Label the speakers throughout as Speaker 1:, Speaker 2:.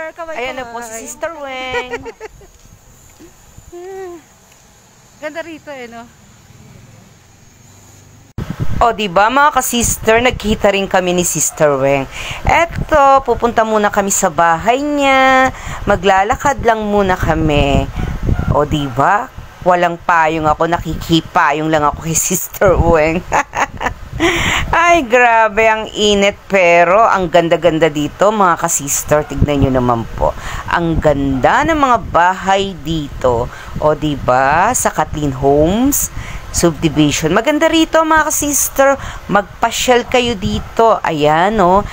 Speaker 1: Ayan na po si Sister Weng.
Speaker 2: Ganda rito no?
Speaker 1: O, diba mga ka-sister, nagkita rin kami ni Sister Weng. Eto, pupunta muna kami sa bahay niya. Maglalakad lang muna kami. O, diba? Walang payong ako, nakikipayong lang ako kay Sister Weng. Ay, grabe, ang init, pero ang ganda-ganda dito, mga ka-sister. Tignan nyo naman po. Ang ganda ng mga bahay dito. O, diba? Sa Kathleen Homes Subdivision. Maganda rito, mga ka-sister. Magpasyal kayo dito. Ayan, oh.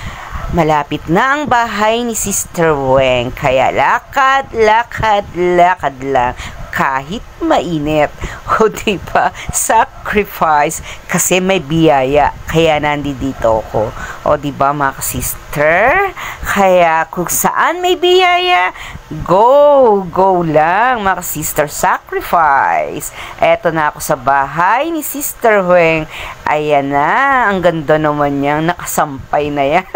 Speaker 1: Malapit na ang bahay ni Sister Weng. Kaya lakad, lakad, lakad lang. Kahit mainit. O, diba? Sacrifice. Kasi may biyaya. Kaya nandito ako. O, diba, mga ka-sister? Kaya kung saan may biyaya, go! Go lang, mga ka-sister. Sacrifice. Eto na ako sa bahay ni Sister Weng. Ayan na. Ang ganda naman niyang nakasampay na yan.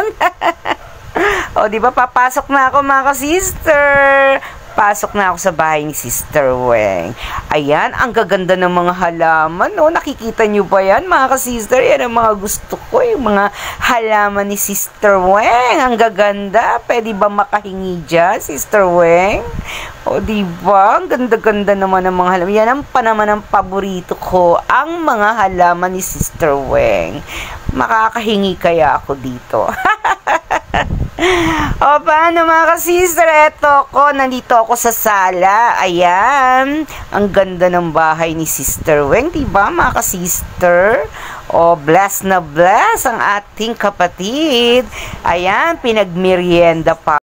Speaker 1: O, diba? Papasok na ako, mga ka-sister. Pasok na ako sa bahay ni Sister Weng. Ayan, ang gaganda ng mga halaman. No? Nakikita nyo ba yan, mga ka-sister? Yan ang mga gusto ko, yung mga halaman ni Sister Weng. Ang gaganda. Pwede ba makahingi dyan, Sister Weng? O, diba? Ang ganda-ganda naman ng mga halaman. Yan ang panaman ng paborito ko, ang mga halaman ni Sister Weng. Makakahingi kaya ako dito. O, paano mga ka-sister? Eto ko, nandito ako sa sala. Ayan. Ang ganda ng bahay ni Sister Weng. Diba, mga ka-sister? O, bless na bless ang ating kapatid. Ayan, pinagmerienda pa.